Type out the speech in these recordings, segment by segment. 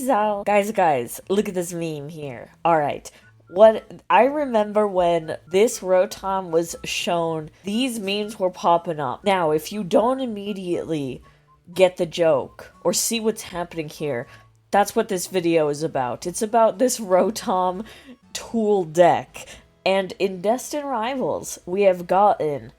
Guys, look at this meme here. Alright. What I remember when this Rotom was shown, these memes were popping up. Now, if you don't immediately get the joke or see what's happening here, that's what this video is about. It's about this Rotom Tool Deck. And in Destined Rivals, we have gotten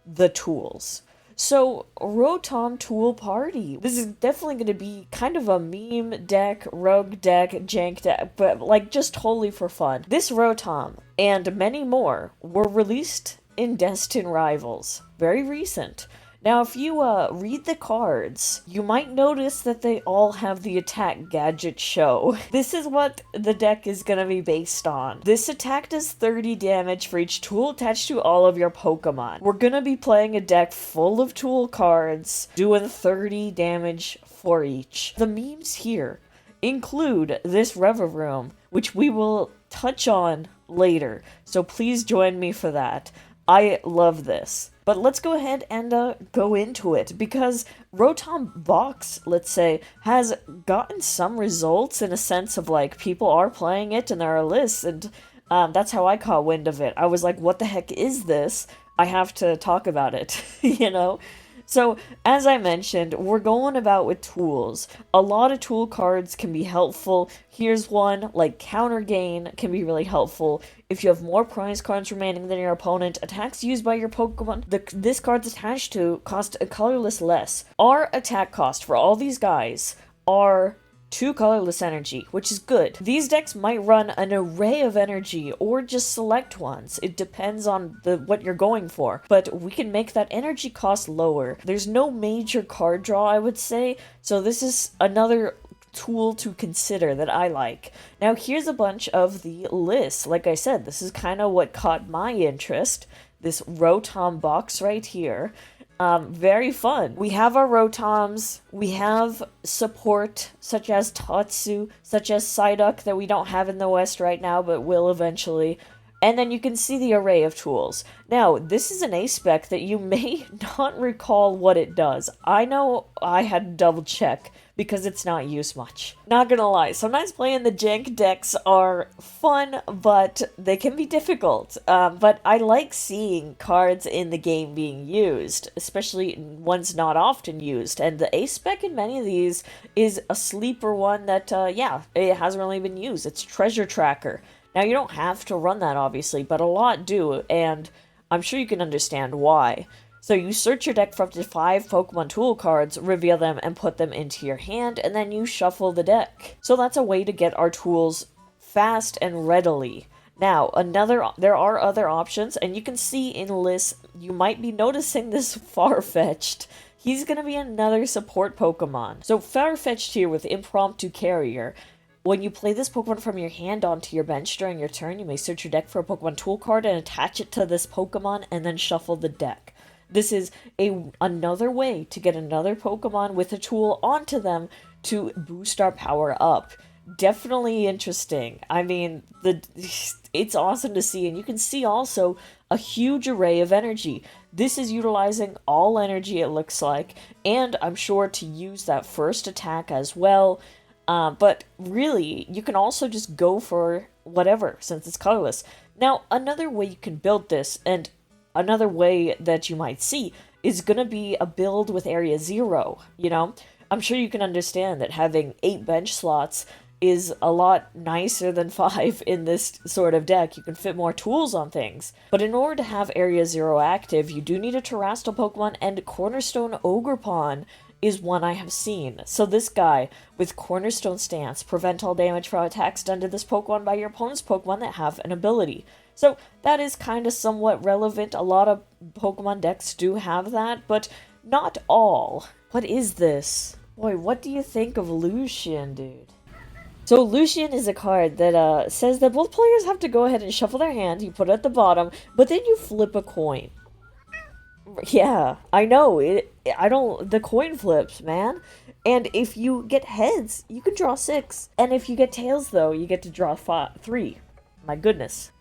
the tools. So, Rotom Tool Party. This is definitely going to be kind of a meme deck, rogue deck, jank deck, but like just totally for fun. This Rotom and many more were released in Destined Rivals. Very recent. Now, if you read the cards, you might notice that they all have the attack gadget show. This is what the deck is going to be based on. This attack does 30 damage for each tool attached to all of your Pokemon. We're going to be playing a deck full of tool cards, doing 30 damage for each. The memes here include this Reverie, which we will touch on later, so please join me for that. I love this. But let's go ahead and go into it, because Rotom Box, let's say, has gotten some results in a sense of, like, people are playing it and there are lists, and that's how I caught wind of it. I was like, what the heck is this? I have to talk about it, you know? So, as I mentioned, we're going about with tools. A lot of tool cards can be helpful. Here's one, like Counter Gain can be really helpful. If you have more prize cards remaining than your opponent, attacks used by your Pokemon this card's attached to cost a colorless less. Our attack cost for all these guys are 2 colorless energy, which is good. These decks might run an array of energy or just select ones. It depends on what you're going for, but we can make that energy cost lower. There's no major card draw, I would say, so this is another tool to consider that I like. Now, here's a bunch of the lists. Like I said, this is kind of what caught my interest. This Rotom box right here. Very fun. We have our Rotoms, we have support such as Tatsu, such as Psyduck that we don't have in the West right now but will eventually, and then you can see the array of tools. Now, this is an A-spec that you may not recall what it does. I know I had to double check because it's not used much. Not gonna lie, sometimes playing the jank decks are fun, but they can be difficult. But I like seeing cards in the game being used, especially ones not often used. And the A-spec in many of these is a sleeper one that, yeah, it hasn't really been used. It's Treasure Tracker. Now, you don't have to run that, obviously, but a lot do, and I'm sure you can understand why. So you search your deck for up to 5 Pokemon tool cards, reveal them, and put them into your hand, and then you shuffle the deck. So that's a way to get our tools fast and readily. Now, there are other options, and you can see in lists, you might be noticing this Farfetch'd. He's going to be another support Pokemon. So Farfetch'd here with Impromptu Carrier. When you play this Pokemon from your hand onto your bench during your turn, you may search your deck for a Pokemon tool card and attach it to this Pokemon, and then shuffle the deck. This is another way to get another Pokemon with a tool onto them to boost our power up. Definitely interesting. I mean, it's awesome to see, and you can see also a huge array of energy. This is utilizing all energy, it looks like, and I'm sure to use that first attack as well. But really, you can also just go for whatever, since it's colorless. Now, another way you can build this, and another way that you might see, is going to be a build with Area 0, you know? I'm sure you can understand that having 8 bench slots is a lot nicer than 5 in this sort of deck. You can fit more tools on things. But in order to have Area 0 active, you do need a Terrestrial Pokemon, and Cornerstone Ogerpon is one I have seen. So this guy with Cornerstone Stance, prevent all damage from attacks done to this Pokemon by your opponent's Pokemon that have an ability. So that is kind of somewhat relevant. A lot of Pokemon decks do have that, but not all. What is this? Boy, what do you think of Lucian, dude? So Lucian is a card that says that both players have to go ahead and shuffle their hand, you put it at the bottom, but then you flip a coin. Yeah, I know, the coin flips, man. And if you get heads, you can draw 6. And if you get tails, though, you get to draw 3. My goodness.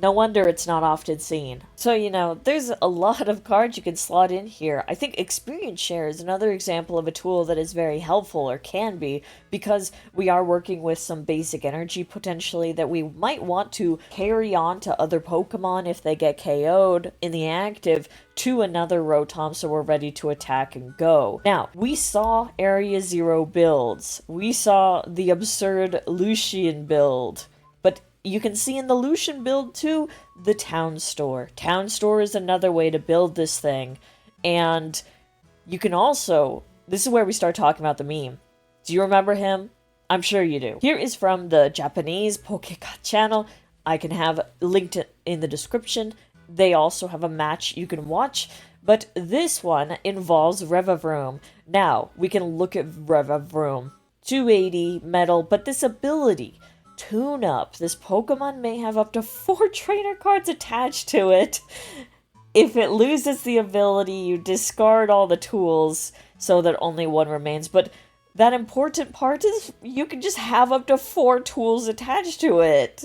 No wonder it's not often seen. So, you know, there's a lot of cards you can slot in here. I think Experience Share is another example of a tool that is very helpful, or can be, because we are working with some basic energy potentially that we might want to carry on to other Pokemon if they get KO'd in the active to another Rotom, so we're ready to attack and go. Now, we saw Area Zero builds. We saw the absurd Lucian build. But you can see in the Lucian build too, the Town Store. Town Store is another way to build this thing. And you can also, this is where we start talking about the meme. Do you remember him? I'm sure you do. Here is from the Japanese Pokecat channel. I can have linked in the description. They also have a match you can watch. But this one involves Revavroom. Now, we can look at Revavroom. 280 metal, but this ability, Tune Up. This Pokemon may have up to 4 trainer cards attached to it. If it loses the ability, you discard all the tools so that only 1 remains. But that important part is you can just have up to 4 tools attached to it.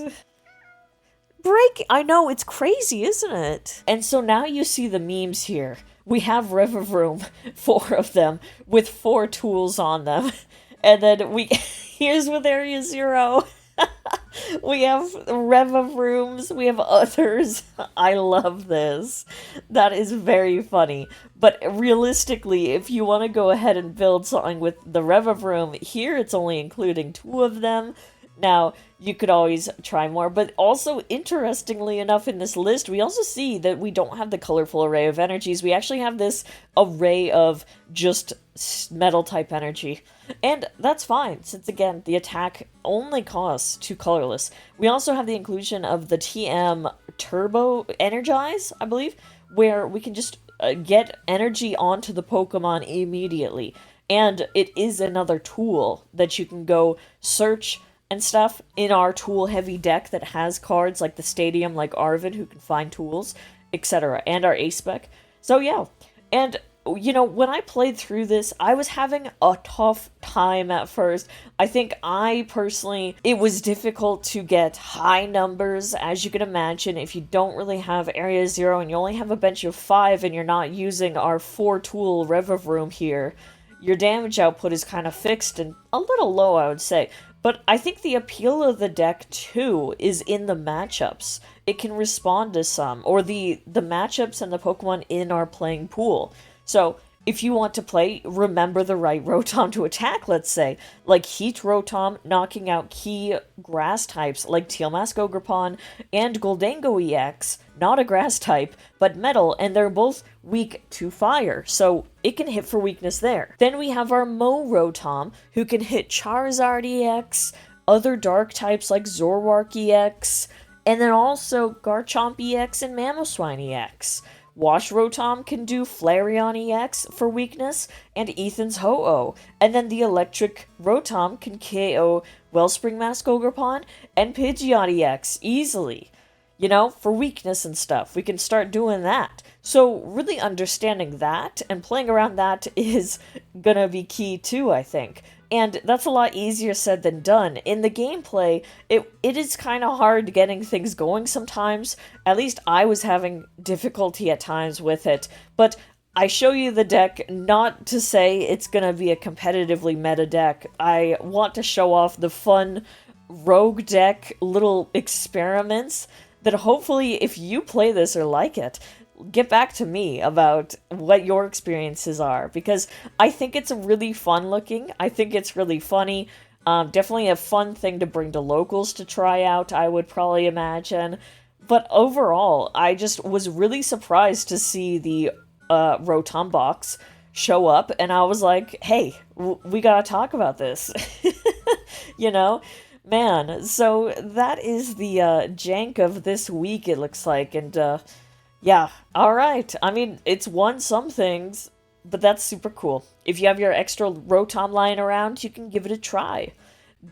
I know, it's crazy, isn't it? And so now you see the memes here. We have Revavroom, 4 of them, with 4 tools on them. And then here's with Area Zero. We have Revavrooms, we have others. I love this. That is very funny. But realistically, if you want to go ahead and build something with the Revavroom, here it's only including 2 of them. Now, you could always try more, but also, interestingly enough, in this list, we also see that we don't have the colorful array of energies. We actually have this array of just metal-type energy. And that's fine, since, again, the attack only costs 2 colorless. We also have the inclusion of the TM Turbo Energize, I believe, where we can just get energy onto the Pokemon immediately. And it is another tool that you can go search and stuff in our tool-heavy deck that has cards like the Stadium, like Arvid, who can find tools, etc., and our Ace-Spec. So yeah, and, you know, when I played through this, I was having a tough time at first. I think it was difficult to get high numbers, as you can imagine, if you don't really have Area Zero and you only have a bench of 5 and you're not using our 4-tool Revavroom here. Your damage output is kind of fixed and a little low, I would say. But I think the appeal of the deck, too, is in the matchups. It can respond to some, or the matchups and the Pokemon in our playing pool. So, if you want to play, remember the right Rotom to attack, let's say. Like Heat Rotom knocking out key grass types like Teal Mask Ogrepon and Goldango EX, not a grass type, but metal, and they're both weak to fire, so it can hit for weakness there. Then we have our Mo Rotom, who can hit Charizard EX, other dark types like Zoroark EX, and then also Garchomp EX and Mamoswine EX. Wash Rotom can do Flareon EX for weakness, and Ethan's Ho-Oh. And then the Electric Rotom can KO Wellspring Mask Ogrepon and Pidgeot EX easily. You know, for weakness and stuff. We can start doing that. So really understanding that and playing around that is gonna be key too, I think. And that's a lot easier said than done. In the gameplay, it is kind of hard getting things going sometimes. At least I was having difficulty at times with it. But I show you the deck not to say it's going to be a competitively meta deck. I want to show off the fun rogue deck little experiments that hopefully if you play this or like it, get back to me about what your experiences are, because I think it's really fun looking. I think it's really funny. Definitely a fun thing to bring to locals to try out, I would probably imagine. But overall, I just was really surprised to see the Rotom box show up, and I was like, hey, we gotta talk about this. You know? Man, so that is the jank of this week, it looks like, and yeah, alright. I mean, it's won some things, but that's super cool. If you have your extra Rotom lying around, you can give it a try.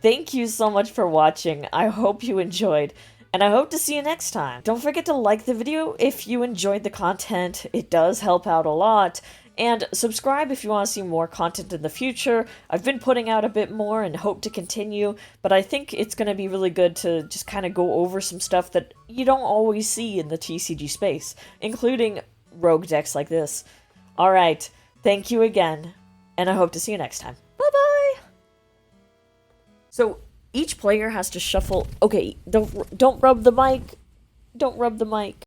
Thank you so much for watching. I hope you enjoyed, and I hope to see you next time. Don't forget to like the video if you enjoyed the content. It does help out a lot. And subscribe if you want to see more content in the future. I've been putting out a bit more and hope to continue, but I think it's going to be really good to just kind of go over some stuff that you don't always see in the TCG space, including rogue decks like this. Alright, thank you again, and I hope to see you next time. Bye-bye! So, each player has to shuffle... Okay, don't rub the mic. Don't rub the mic.